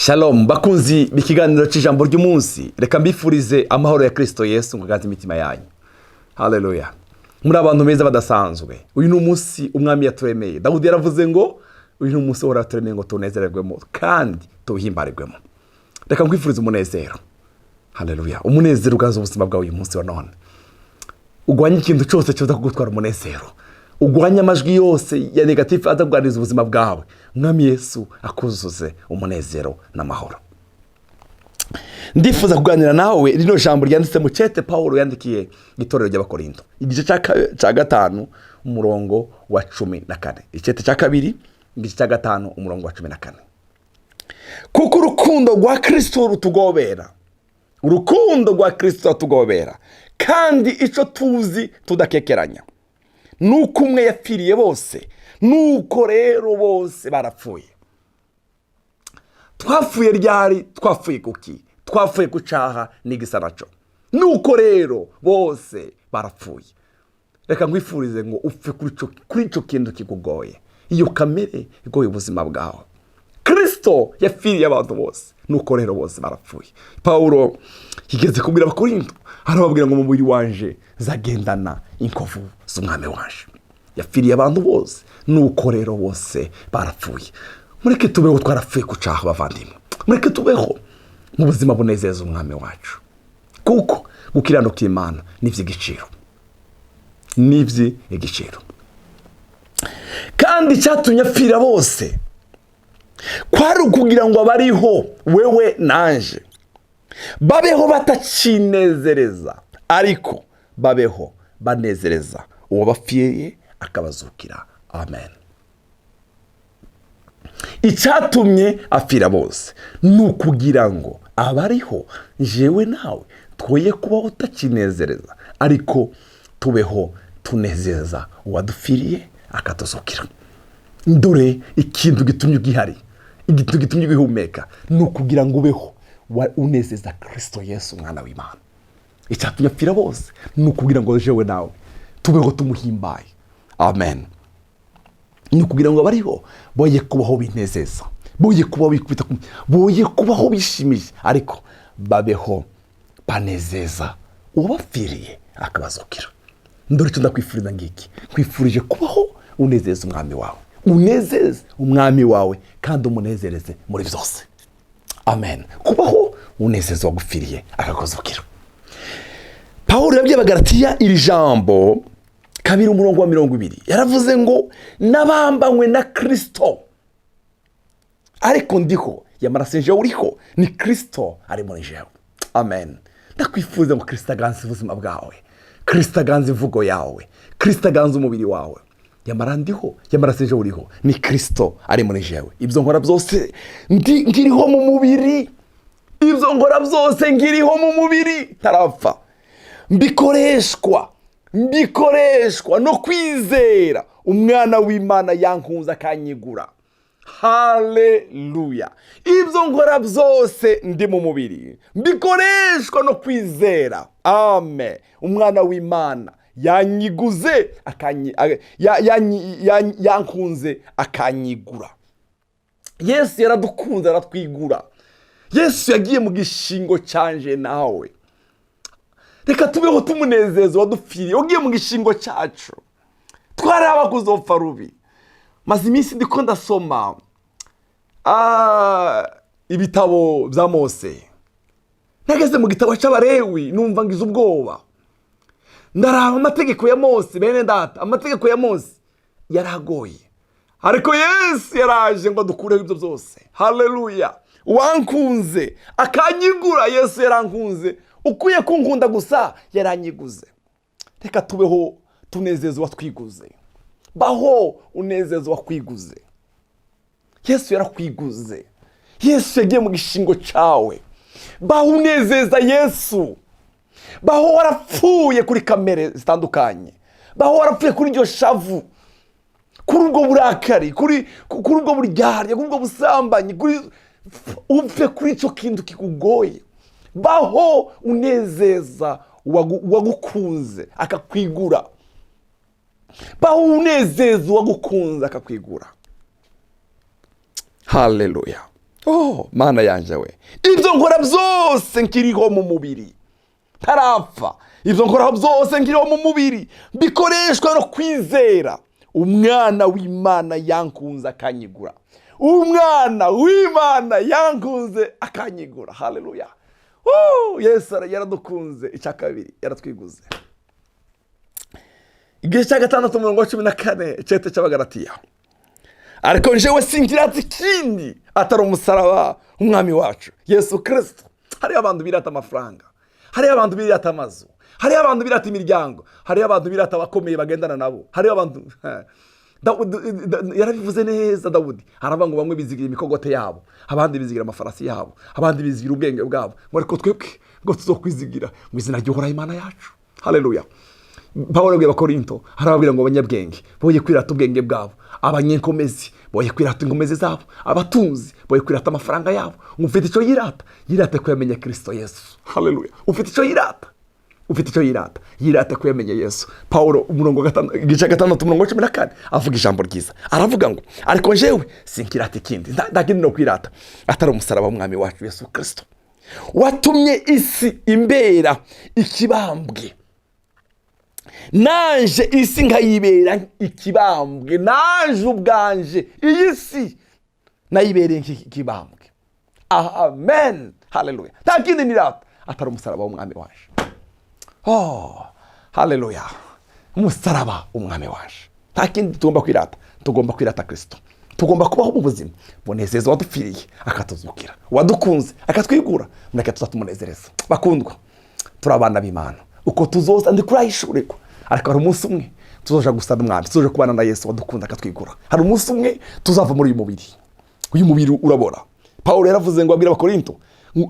Shalom bakunzi bikiganiro cy'ijambo ry'umunsi, reka mbifurize amahoro ya Kristo Yesu ngo gaze imitima yanyu. Haleluya. Muri abantu beza badasanzwe, uyu ni umunsi umwami yaturemeye. Dawudi yaravuze ngo uyu ni umunsi waraturemeye ngo tunezererwemo kandi tuwuhimbarirwemo. Reka nkwifurize umunezero. Haleluya. Umunezero ugaza ubuzima bwawe uyu munsi wa none. Ugwanye ikintu cyose cyoza kugutwara umunezero. Ugwanya amajwi yose ya negative azagwaniza ubuzima bwawe. Mwami Yesu akuzuze umunezero n'amahoro. Ndifuza kuganira nawe rino jambo ryanditse mu cete Paulo yandikiye itorero ry'Abakorinto. Igice cya gatanu umurongo wa 14. Icete cya kabiri igice cya gatanu umurongo wa 14. Kuko urukundo rwa Kristo rutugobera. Urukundo rwa Kristo rutugobera. Kandi ico tuzi tudakekeranya. Nuko umwe yapfiriye bose, nuko rero bose barapfuye. Twafuye ryari, twafuye kuki, twafuye kucaha n'igisanaco. Nuko rero bose barapfuye. Reka ngwifurize ngo upfe kuri ico kintu kikugoye. Iyo kamere igoye ubuzima bwawe. Kristo yapfiriye abantu bose, nuko rero bose barapfuye. Paulo yigeze kubwira Abakorinto, arababwira ngo mu mubiri wanje zagendana inkovu z'umwami wanje. Yapfiriye abantu bose, nuko rero bose barapfuye. Mureke tubeho twarapfuye kucaha bavandimwe. Mureke tubeho mu buzima bunezeza umwami wacu. Kuko gukiranuka Imana n'ivy'igiciro. N'ivy'igiciro. Kandi cyatumye apfira bose kwari ukugira ngo abariho wewe nanje babeho batacinezereza, ariko babeho banezereza uwo bapfiye akabazukira. Amen. Icyatumye apfira bose nukugira ngo abariho jewe nawe twoye kubaho tacinezereza, ariko tubeho tunezeza uwadupfiriye akatuzukira. Ndore ikintu gitumye gihari, igitu gitumye bihumeka, nukugira ngo ubeho unezeza Kristo Yesu mwana w'Imana. Icyatumye apfira bose nukugira ngo jewe nawe tubeho tumuhimbaye. Amen. Nukugira ngo abariho boye kubaho binezeza, boye kubaho bikubita, boye kubaho bishimije, ariko babeho banezeza ubapfiriye akabazukira. Ndore cyo ndakwifuriza ngiki, kwifurije kubaho unezeza umwami wawe, unezeze umwami wawe kandi umunezereze muri byose. Amen. Kubaho unezeza wagupfiriye akakuzukira. Paulo yabwiye Abagalatiya iri jambo kabiri umurongo wa 20. Yaravuze ngo nabambanywe na Kristo, ariko ndiho yamarasenje jewe uriho, ni Kristo ari muri jewe. Amen. Ndakwifuza ngo Kristo aganze ubuzima bwawe, Kristo aganze imvugo yawe, Kristo aganze umubiri wawe. Yamara ndiho yamarasenje uriho, ni Kristo ari muri jewe. Ibyo nkora byose ngiriho mu mubiri, ibyo nkora byose ngiriho mu mubiri tarapfa. Mbikoreshwa no kwizera umwana w'Imana yankunze akanyigura. Haleluya. Ibyo nkora byose ndi mu mubiri mbikoreshwa no kwizera. Amen. Umwana w'Imana yanyiguze yankunze akanyigura. Yesu yaradukunze aratwigura. Yesu yagiye mu gishingo cyanje nawe. Reka tubeho tumunezeza wadupfiriye, ugiye mu gishingo cyacu. Twaraba kuzopfa rubi. Maze iminsi ndiko ndasoma ibitabo bya Mose. Nageze mu gitabo cy'Abalewi numva ngize ubwoba. Ndaraba amategeko ya Mose, bene data, amategeko ya Mose yaragoye. Ariko Yesu yaraje ngo dukureho ibyo byose. Haleluya. Wankunze akanyigura. Yesu yarankunze. Ukuye kunkunda gusa yaranyiguze. Reka tubeho tunezeza watwiguze. Baho unezeza wakwiguze. Yesu yarakwiguze. Yesu yagiye mu gishingo cyawe. Baho unezeza Yesu. Baho warapfuye kuri kamere zitandukanye. Baho warapfuye kuri iryo shavu, kuri ubwo burakari, kuri ubwo buryarya, kuri ubwo busambanyi, upfe kuri icyo kintu kikugoye. Baho unezeza wagukunze akakwigura. Baho unezeza wagukunze akakwigura. Haleluya. Mana yanje we, ibyo nkora byose nkiriho mu mubiri ntarapfa, ibyo nkora byose nkiriho mu mubiri bikoreshwa no kwizera umwana w'Imana yankunze akanyigura, umwana w'Imana yankunze akanyigura. Haleluya. Yesu yaradukunze. Icya kabiri, yaratwiguze. Igihe cya 6:14 cyete cy'Abagalatiya, ariko njyewe singirata ikindi atari umusaraba umwami wacu Yesu Kristo. Hariyo abantu birata amafaranga, hariyo abantu birata amazu, hariyo abantu birata imiryango, hariyo abantu birata abakomeye bagendana nabo, hariyo abantu yarabivuze neza. Dawudi aravuga ngo bamwe bizigira imikogote yabo, abandi bizigira amafarasi yabo, abandi bizigira ubwenge bwabo, ngo ariko twebwe ngo tuzokwizigira mu izina ry'Uhoraho Imana yacu. Haleluya. Pawulo yabwiye Abakorinto, arababwira ngo abanyabwenge boye kwirata ubwenge bwabo, abanyenkomezi boye kwirata ingomezi zabo, abatunzi boye kwirata amafaranga yabo. Ufite icyo yirata, yirate ko yamenye Kristo Yesu. Haleluya. Ufite icyo yirata, ufite icyo yirata, yirate ko yamenye Yesu. Pawulo igice 6:14 avuga ijambo ryiza, aravuga ngo ariko njyewe sinkirata ikindi, ndagenda no kwirata atari umusaraba w'umwami wacu Yesu Kristo, watumye isi imbera ikibambwe, naje isi nkayibera ikibambwe, naje ubwanje iyi si nayibereye ikibambwe. Amen. Haleluya. Nta kindi nirata atari umusaraba w'umwami wacu. Haleluya. Umusaraba w'umwami wacu, nta kindi tugomba kwirata. Tugomba kwirata Kristo. Tugomba kubaho mu buzima bunezeza wadupfiriye akatuzukira, wadukunze akatwigura, mureke tuzatumunezereza. Bakundwa, turi abana b'Imana, uko tuzoza ndi kurayishureko, ariko hari umunsi umwe tuzoja gusana umwami, tuzoje kubana na Yesu wadukunda akatwigura. Hari umunsi umwe tuzava muri uyu mubiri. Uyu mubiri urabora. Pawulo yaravuze ngo abwira Abakorinto,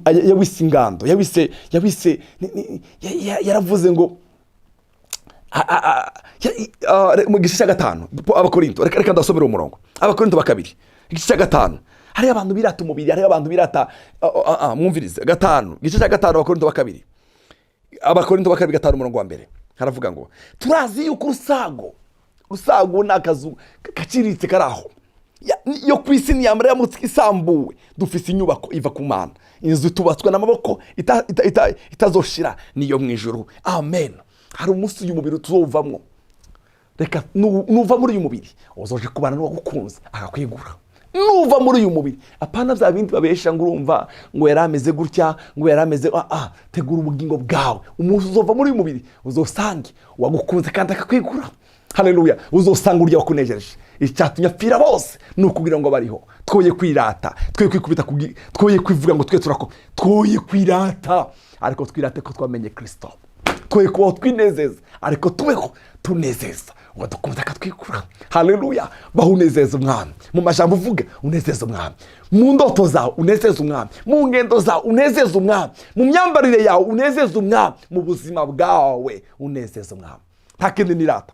yawise ingando, yaravuze ngo mu gice cya 5 Abakorinto, reka ndasomera umurongo. Abakorinto 2 igice cya 5, hari abantu birata umubiri, hari abantu birata mwumvirize 5 igice cya 5 Abakorinto 2, Abakorinto 2:5 umurongo wa mbere, haravuga ngo turazi yuko urusago n'akazu kaciritse karaho yo kwisi niyamara yamutse isambuwe, dufise inyubako iva ku Mana, inzu tubatswe n'amaboko itazoshira niyo mu ijuru. Amen. Hari umunsi uyu mubiri tuzovamwo, reka nuva muri uyu mubiri uzoje kubana n'uwagukunze akakwigura. Nuva muri uyu mubiri, apana bya bindi babesha ngo urumva ngo yarameze gutya, ngo yarameze tegura ubugingo bwawe. Umuntu uzova muri uyu mubiri uzosange wagukunze kandi akakwigura. Haleluya. Uzosanga urya wakunejeje. Icyatumye apfira bose nukugira ngo bariho. Twoye kwirata, twoye kwikubita, twoye kwivuga ngo twoye kwirata, ariko twirate ko twamenye Kristo. Twoye kubaho twinezeza, ariko tubeho tunezeza wadukunze akatwikura. Haleluya. Bahunezeza umwami, mu majambo uvuga unezeza umwami, mu ndoto zawe unezeza umwami, mu ngendo zawe unezeza umwami, mu myambarire yawe unezeza umwami, mu buzima bwawe unezeza umwami. Nta kindi nirata.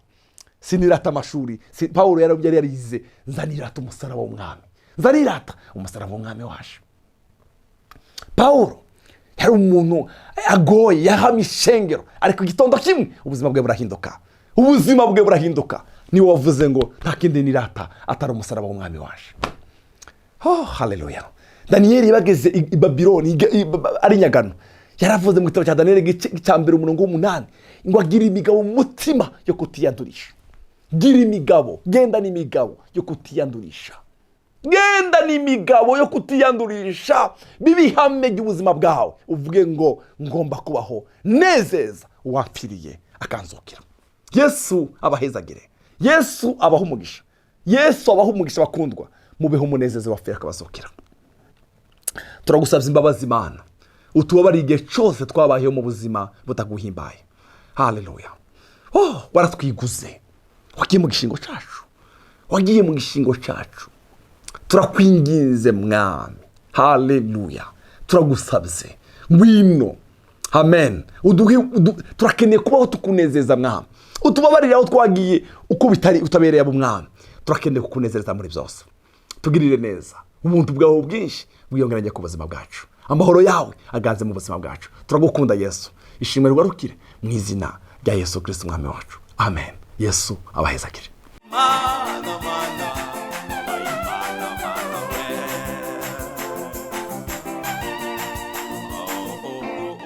Sinirata amashuri. Pawulo yari yarize, nzanirata umusaraba w'umwami, nzanirata umusaraba w'umwami wacu. Pawulo yari umuntu agoye, yahamye ishengero, ariko igitondo kimwe ubuzima bwe burahinduka. Ubuzima bwe burahinduka. Niwe wavuze ngo nta kindi nirata atari umusaraba w'umwami wacu. Haleluya. Daniyeli bageze i Babiloni ari nyagano, yaravuze mu gitabo cya Daniyeli cya 1:8 ngo agira imigabo mu mutima yo kutiyandurisha. Gira imigabo, genda n'imigabo yo kutiyandurisha. Genda n'imigabo yo kutiyandurisha. Bibihame by'ubuzima bwawe, uvuge ngo ngomba kubaho nezeza uwapfiriye akanzukira. Yesu abahezagire, Yesu abaho umugisha, Yesu abaho umugisha. Bakundwa, mubeho umunezeze wapfira akabazukira. Turagusabye imbabazi Imana, utubabare igihe cyose twabayeho mu buzima butaguhimbaye. Haleluya. Waratwiguze, wagiye mu gishingo cyacu, wagiye mu gishingo cyacu. Turakwinginze mwami. Haleluya. Turagusabye ngwino. Amen. Turakeneye kubaho tukunezeza mwami. Utubabarire aho twagiye uko bitari utabereye abo mwami. Turakeneye kukunezereza muri byose. Tugirire neza. Ubuntu bwawe bwinshi bwiyongeranye ku buzima bwacu. Amahoro yawe aganze mu buzima bwacu. Turagukunda Yesu. Ishimwe rigarukire mu izina rya Yesu Kristo umwami wacu. Amen. Yesu abahezagire. Mana.